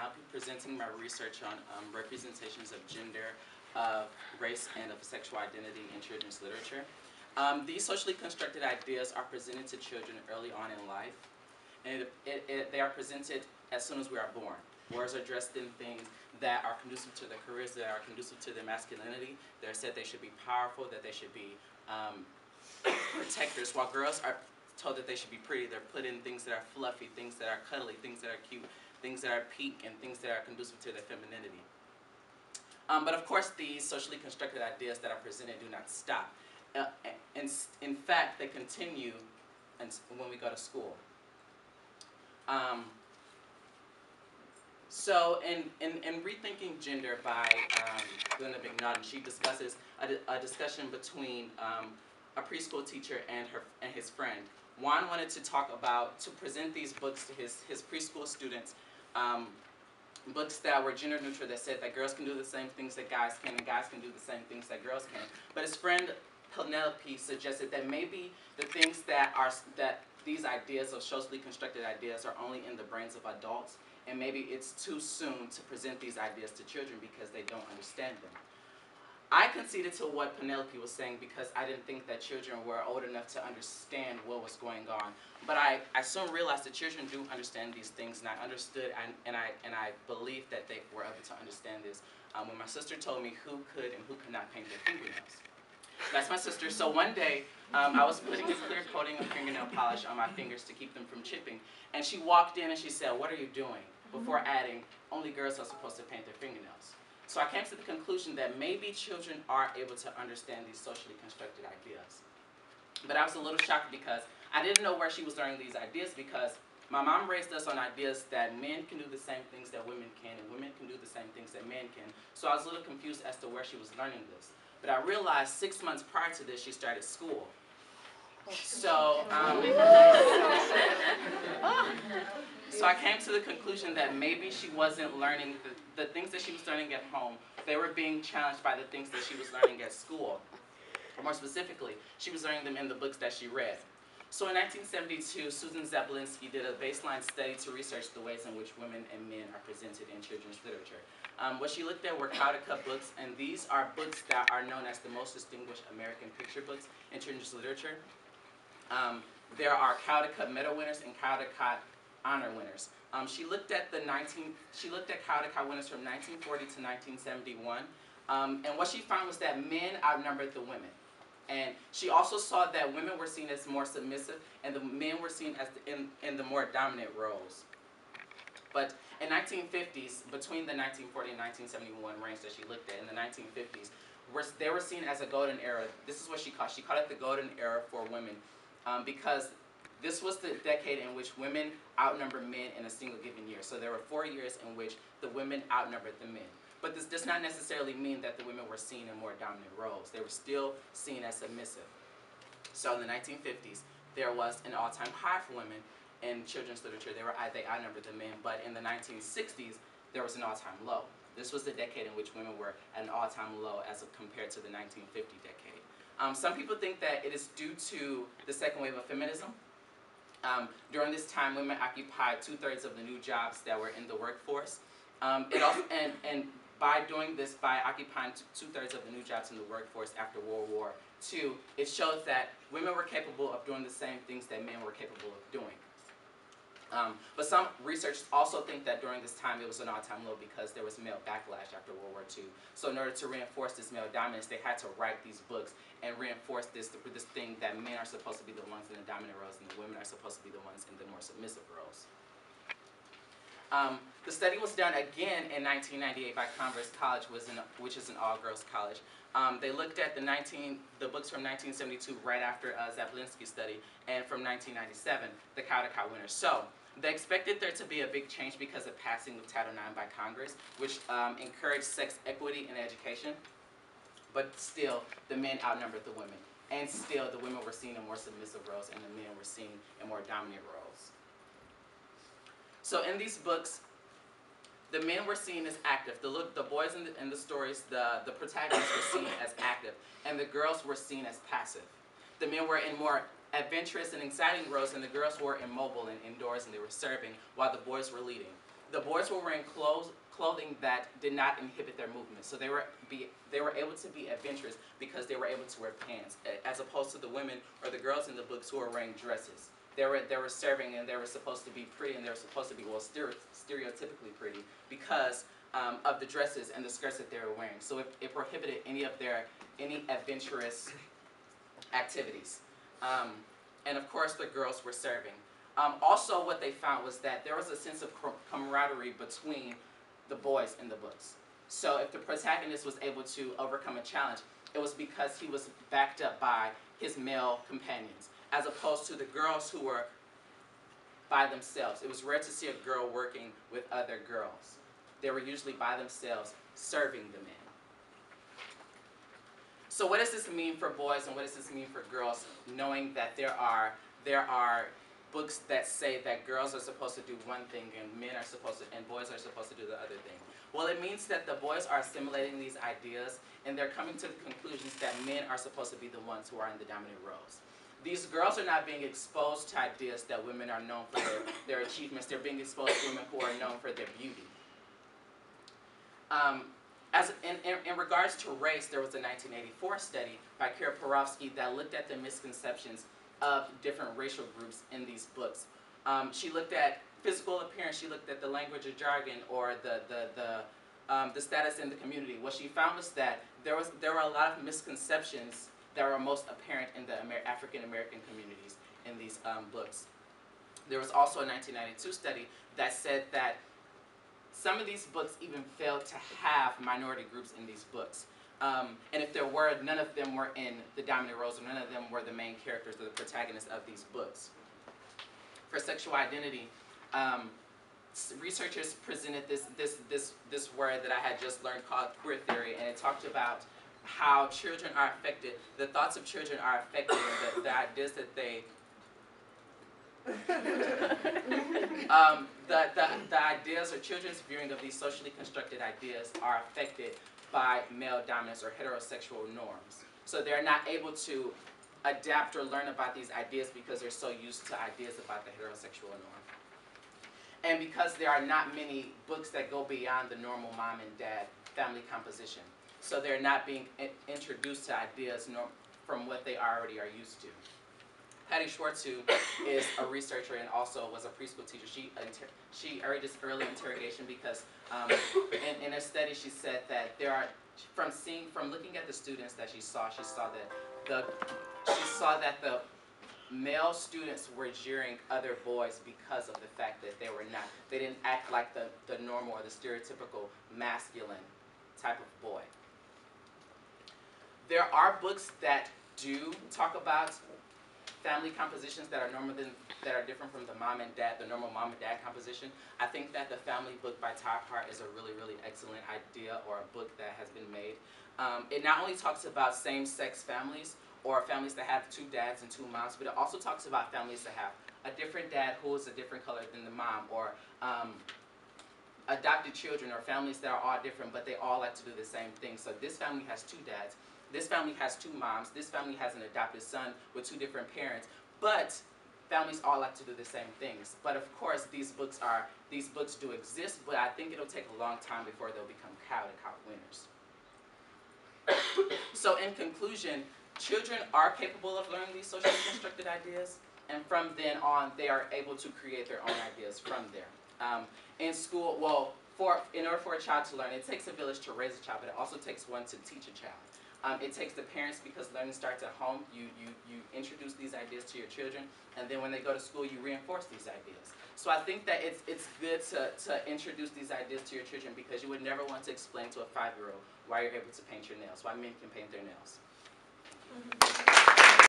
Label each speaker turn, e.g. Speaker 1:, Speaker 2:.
Speaker 1: I'll be presenting my research on representations of gender, of race, and of sexual identity in children's literature. These socially constructed ideas are presented to children early on in life, and they are presented as soon as we are born. Words are dressed in things that are conducive to their careers, that are conducive to their masculinity. They're said they should be powerful, that they should be protectors, while girls are told that they should be pretty. They're put in things that are fluffy, things that are cuddly, things that are cute, things that are pink, and things that are conducive to their femininity. But of course, these socially constructed ideas that are presented do not stop. In fact, they continue when we go to school. So in Rethinking Gender by Glenda McNaughton, she discusses a discussion between a preschool teacher and his friend. Juan wanted to present these books to his preschool students, books that were gender neutral, that said that girls can do the same things that guys can, and guys can do the same things that girls can. But his friend Penelope suggested that maybe the things that these ideas of socially constructed ideas are only in the brains of adults, and maybe it's too soon to present these ideas to children because they don't understand them. I conceded to what Penelope was saying because I didn't think that children were old enough to understand what was going on. But I soon realized that children do understand these things, and I understood, and I believed that they were able to understand this when my sister told me who could and who could not paint their fingernails. That's my sister. So one day, I was putting a clear coating of fingernail polish on my fingers to keep them from chipping, and she walked in and she said, "What are you doing?" before adding, "Only girls are supposed to paint their fingernails." So I came to the conclusion that maybe children are able to understand these socially constructed ideas. But I was a little shocked because I didn't know where she was learning these ideas, because my mom raised us on ideas that men can do the same things that women can, and women can do the same things that men can. So I was a little confused as to where she was learning this. But I realized 6 months prior to this, she started school. So, so I came to the conclusion that maybe she wasn't learning the things that she was learning at home. They were being challenged by the things that she was learning at school. Or more specifically, she was learning them in the books that she read. So in 1972, Susan Zablinsky did a baseline study to research the ways in which women and men are presented in children's literature. What she looked at were Caldecott books, and these are books that are known as the most distinguished American picture books in children's literature. There are Caldecott Medal winners and Caldecott honor winners. She looked at Caldecott winners from 1940 to 1971, and what she found was that men outnumbered the women. And she also saw that women were seen as more submissive, and the men were seen as in the more dominant roles. But in 1950s, between the 1940 and 1971 range that she looked at, in the 1950s, they were seen as a golden era. This is what she called it the golden era for women, because this was the decade in which women outnumbered men in a single given year. So there were 4 years in which the women outnumbered the men. But this does not necessarily mean that the women were seen in more dominant roles. They were still seen as submissive. So in the 1950s, there was an all-time high for women in children's literature. They outnumbered the men. But in the 1960s, there was an all-time low. This was the decade in which women were at an all-time low as compared to the 1950 decade. Some people think that it is due to the second wave of feminism. During this time, women occupied 2/3 of the new jobs that were in the workforce. By doing this, by occupying 2/3 of the new jobs in the workforce after World War II, it shows that women were capable of doing the same things that men were capable of doing. But some researchers also think that during this time it was an all-time low because there was male backlash after World War II. So in order to reinforce this male dominance, they had to write these books and reinforce this thing that men are supposed to be the ones in the dominant roles and the women are supposed to be the ones in the more submissive roles. The study was done again in 1998 by Converse College, which is an all-girls college. They looked at the books from 1972 right after Zablinsky's study, and from 1997, the Caldecott winners. So they expected there to be a big change because of passing of Title IX by Congress, which encouraged sex equity in education. But still, the men outnumbered the women. And still, the women were seen in more submissive roles, and the men were seen in more dominant roles. So in these books, the men were seen as active. The boys in the stories, the protagonists were seen as active, and the girls were seen as passive. The men were in more adventurous and exciting roles, and the girls were immobile and indoors, and they were serving, while the boys were leading. The boys were wearing clothing that did not inhibit their movement. So they were able to be adventurous because they were able to wear pants, as opposed to the women or the girls in the books who were wearing dresses. They were serving, and they were supposed to be pretty, and they were supposed to be, well, stereotypically pretty because of the dresses and the skirts that they were wearing. So it prohibited any adventurous activities. And of course, the girls were serving. Also, what they found was that there was a sense of camaraderie between the boys in the books. So if the protagonist was able to overcome a challenge, it was because he was backed up by his male companions, as opposed to the girls who were by themselves. It was rare to see a girl working with other girls. They were usually by themselves, serving the men. So what does this mean for boys, and what does this mean for girls, knowing that there are books that say that girls are supposed to do one thing and boys are supposed to do the other thing? Well, it means that the boys are assimilating these ideas, and they're coming to the conclusions that men are supposed to be the ones who are in the dominant roles. These girls are not being exposed to ideas that women are known for their achievements. They're being exposed to women who are known for their beauty. In regards to race, there was a 1984 study by Kira Porofsky that looked at the misconceptions of different racial groups in these books. She looked at physical appearance, she looked at the language of jargon, or the status in the community. What she found was that there were a lot of misconceptions that were most apparent in the African American communities in these books. There was also a 1992 study that said that some of these books even failed to have minority groups in these books. And if there were, none of them were in the dominant roles, or none of them were the main characters or the protagonists of these books. For sexual identity, researchers presented this word that I had just learned called queer theory, and it talked about how children are affected, the thoughts of children are affected, and the ideas that they the ideas or children's viewing of these socially constructed ideas are affected by male dominance or heterosexual norms. So they're not able to adapt or learn about these ideas because they're so used to ideas about the heterosexual norm. And because there are not many books that go beyond the normal mom and dad family composition. So they're not being introduced to ideas from what they already are used to. Patty Schwartz, who is a researcher and also was a preschool teacher, she urged early interrogation because in a study she said that there are, from looking at the students that she saw that the male students were jeering other boys because of the fact that they didn't act like the normal or the stereotypical masculine type of boy. There are books that do talk about family compositions that are different from the normal mom and dad composition. I think that the family book by Todd Hart is a really, really excellent idea, or a book that has been made. It not only talks about same-sex families or families that have two dads and two moms, but it also talks about families that have a different dad who is a different color than the mom, or adopted children, or families that are all different but they all like to do the same thing. So this family has two dads, this family has two moms, this family has an adopted son with two different parents, but families all like to do the same things. But of course these books do exist, but I think it'll take a long time before they'll become Caldecott winners. So in conclusion, children are capable of learning these socially constructed ideas, and from then on they are able to create their own ideas from there. In school, in order for a child to learn, it takes a village to raise a child, but it also takes one to teach a child. It takes the parents, because learning starts at home. You introduce these ideas to your children, and then when they go to school, you reinforce these ideas. So I think that it's good to introduce these ideas to your children, because you would never want to explain to a 5-year-old why you're able to paint your nails, why men can paint their nails.